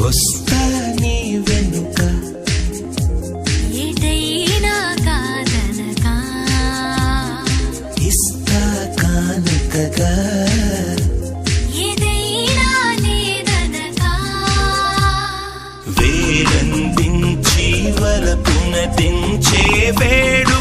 వస్తా నీ వెనుక ఏటైనా కాదనగా ఇస్తా కానుకగా ఏదైనా లేదనగా వేలందించి వలపున దించే వేడు